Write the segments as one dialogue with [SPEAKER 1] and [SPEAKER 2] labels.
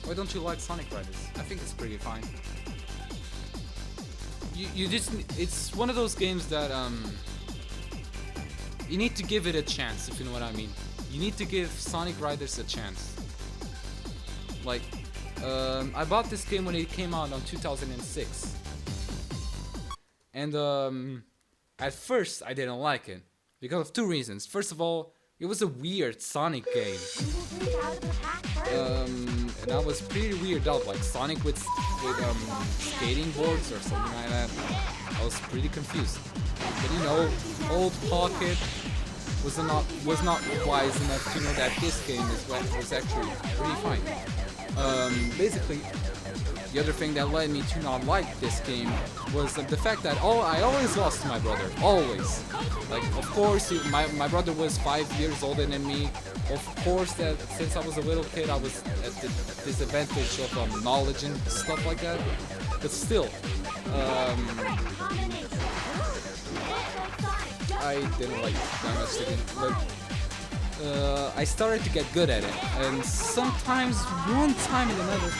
[SPEAKER 1] Why don't you like Sonic Riders? I think it's pretty fine. You just, it's one of those games that you need to give it a chance, if you know what I mean. You need to give Sonic Riders a chance. Like, I bought this game when it came out on 2006, and at first I didn't like it because of two reasons. First of all, it was a weird Sonic game, and I was pretty weirded out, like Sonic with skating boards or something like that. I was pretty confused. But you know, old Pocket was not wise enough to know that this game was actually pretty fine. Basically, the other thing that led me to not like this game was the fact that I always lost to my brother. Always. Like, of course, my brother was 5 years older than me. Of course, that since I was a little kid, I was at the disadvantage of knowledge and stuff like that. But still, I didn't like that much the game. But I started to get good at it, and sometimes, one time and another,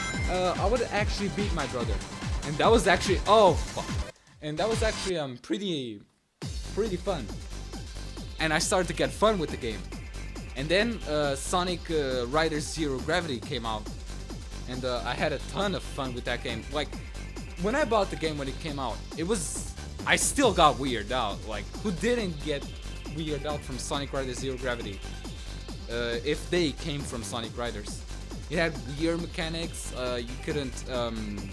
[SPEAKER 1] I would actually beat my brother, and that was actually pretty fun. And I started to get fun with the game. And then Sonic Riders Zero Gravity came out, and I had a ton of fun with that game. Like, when I bought the game when it came out, I still got weirded out. Like, who didn't get weirded out from Sonic Riders Zero Gravity? If they came from Sonic Riders. It had weird mechanics, you couldn't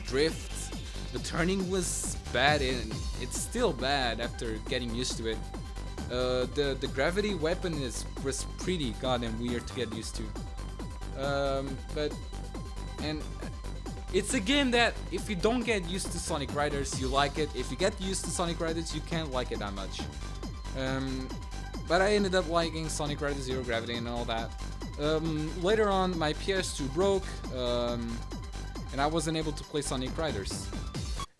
[SPEAKER 1] drift, the turning was bad, and it's still bad after getting used to it. The gravity weapon was pretty goddamn weird to get used to. And it's a game that if you don't get used to Sonic Riders, you like it. If you get used to Sonic Riders, you can't like it that much. But I ended up liking Sonic Riders Zero Gravity and all that. Later on, my PS2 broke, and I wasn't able to play Sonic Riders.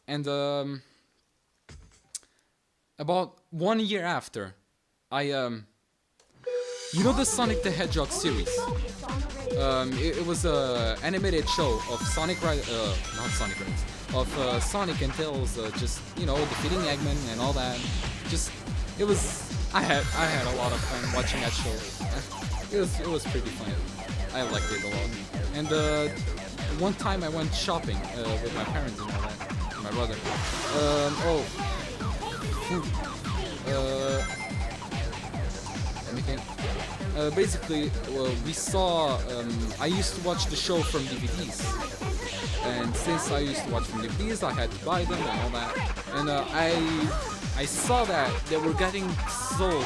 [SPEAKER 1] And about 1 year after, you know the Sonic the Hedgehog series? It was a animated show of Sonic Riders, of Sonic and Tails, just, you know, defeating Eggman and all that. I had a lot of fun watching that show. It was pretty fun. I liked it a lot. And one time I went shopping with my parents and all that, and my brother. Let me think. Basically, we saw. I used to watch the show from DVDs, and since I used to watch from DVDs, I had to buy them and all that. And I saw that they were getting sold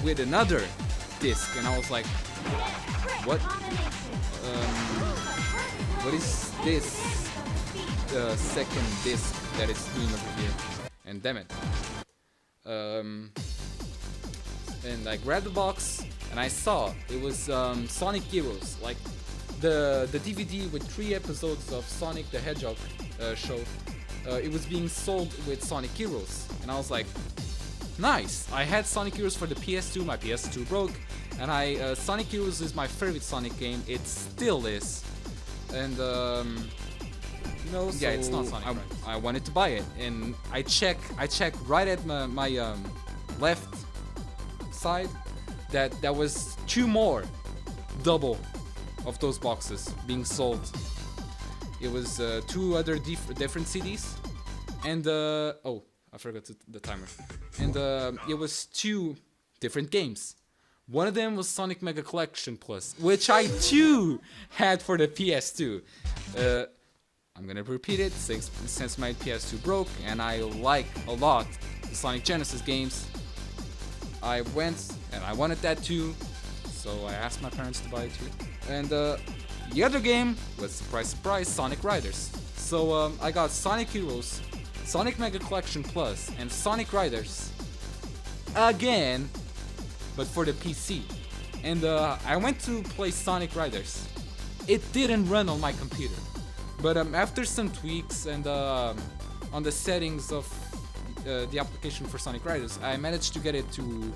[SPEAKER 1] with another disc, and I was like, what? What is this second disc that it's doing over here? And damn it. And I grabbed the box, and I saw it was Sonic Heroes, like the DVD with 3 episodes of Sonic the Hedgehog show. It was being sold with Sonic Heroes, and I was like, nice. I had Sonic Heroes for the PS2, my PS2 broke, and Sonic Heroes is my favorite Sonic game. It still is, and you know, so yeah, it's not Sonic. I wanted to buy it, and I check right at my left side that there was 2 more double of those boxes being sold. It was 2 other different CDs, and oh, I forgot the timer. And it was 2 different games. One of them was Sonic Mega Collection Plus, which I too had for the PS2. I'm gonna repeat it since my PS2 broke, and I like a lot the Sonic Genesis games. I went and I wanted that too, so I asked my parents to buy it too. And the other game was, surprise surprise, Sonic Riders. So I got Sonic Heroes, Sonic Mega Collection Plus, and Sonic Riders again, but for the PC. And I went to play Sonic Riders. It didn't run on my computer, but after some tweaks and on the settings of the application for Sonic Riders, I managed to get it to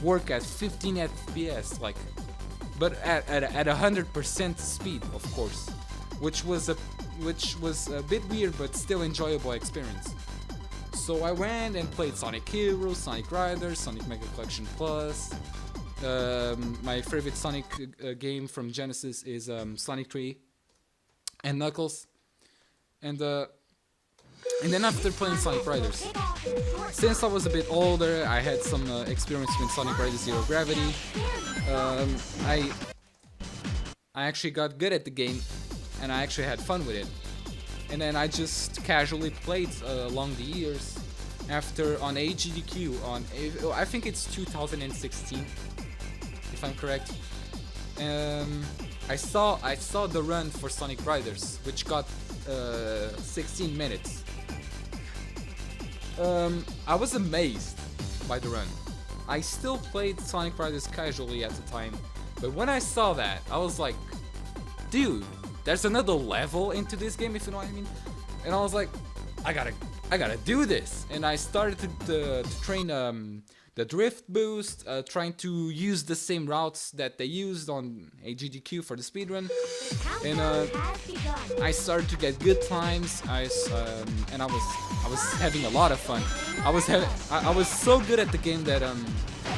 [SPEAKER 1] work at 15 FPS, like but at 100% speed, of course, which was a bit weird but still enjoyable experience. So I went and played Sonic Heroes, Sonic Riders, Sonic Mega Collection Plus. My favorite Sonic game from Genesis is Sonic 3 and Knuckles. And then after playing Sonic Riders, since I was a bit older, I had some experience with Sonic Riders Zero Gravity. I actually got good at the game, and I actually had fun with it. And then I just casually played along the years. After on AGDQ I think it's 2016, if I'm correct. I saw the run for Sonic Riders, which got 16 minutes. I was amazed by the run. I still played Sonic Riders casually at the time, but when I saw that, I was like, dude, there's another level into this game, if you know what I mean. And I was like, I gotta do this. And I started to train the drift boost, trying to use the same routes that they used on AGDQ for the speedrun. And I started to get good times. And I was having a lot of fun. I was so good at the game that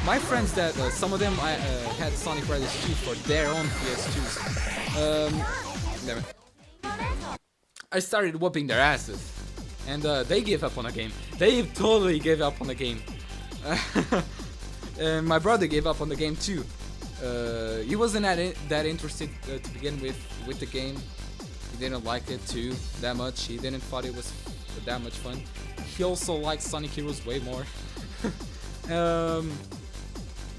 [SPEAKER 1] my friends that some of them had Sonic Riders 2 for their own PS2s. Damn it. I started whooping their asses, and they gave up on the game. They totally gave up on the game. And my brother gave up on the game too. He wasn't that interested to begin with the game. He didn't like it too that much. He didn't thought it was that much fun. He also liked Sonic Heroes way more.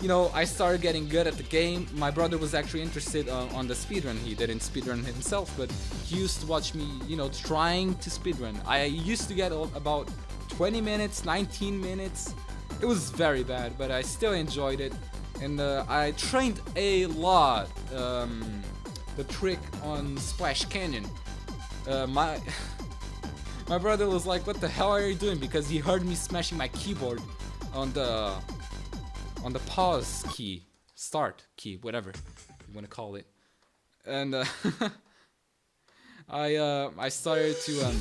[SPEAKER 1] You know, I started getting good at the game. My brother was actually interested on the speedrun. He didn't speedrun himself, but he used to watch me, you know, trying to speedrun. I used to get about 20 minutes, 19 minutes. It was very bad, but I still enjoyed it. And I trained a lot the trick on Splash Canyon. My brother was like, what the hell are you doing? Because he heard me smashing my keyboard on the pause key, start key, whatever you want to call it. And I started to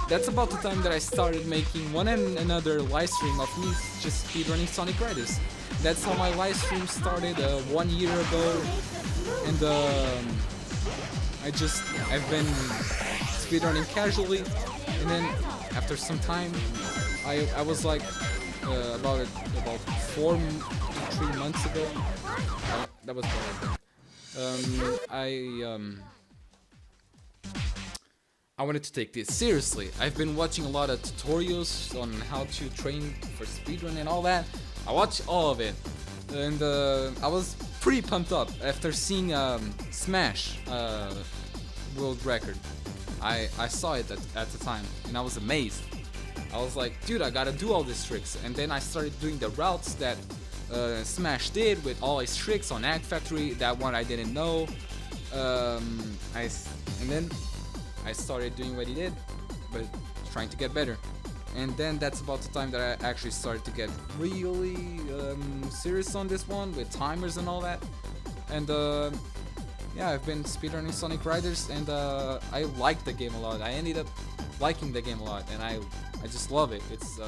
[SPEAKER 1] that's about the time that I started making one and another live stream of me just speedrunning Sonic Riders. That's how my live stream started 1 year ago. And I've been speedrunning casually, and then after some time I was like about 4 to 3 months ago. That was I wanted to take this seriously. I've been watching a lot of tutorials on how to train for speedrun and all that. I watched all of it, and I was pretty pumped up after seeing Smash world record. I saw it at the time, and I was amazed. I was like, dude, I gotta do all these tricks. And then I started doing the routes that Smash did with all his tricks on Egg Factory. That one I didn't know. And then I started doing what he did, but trying to get better. And then that's about the time that I actually started to get really serious on this one with timers and all that. And yeah, I've been speedrunning Sonic Riders, and I liked the game a lot. I ended up liking the game a lot, and I just love it. It's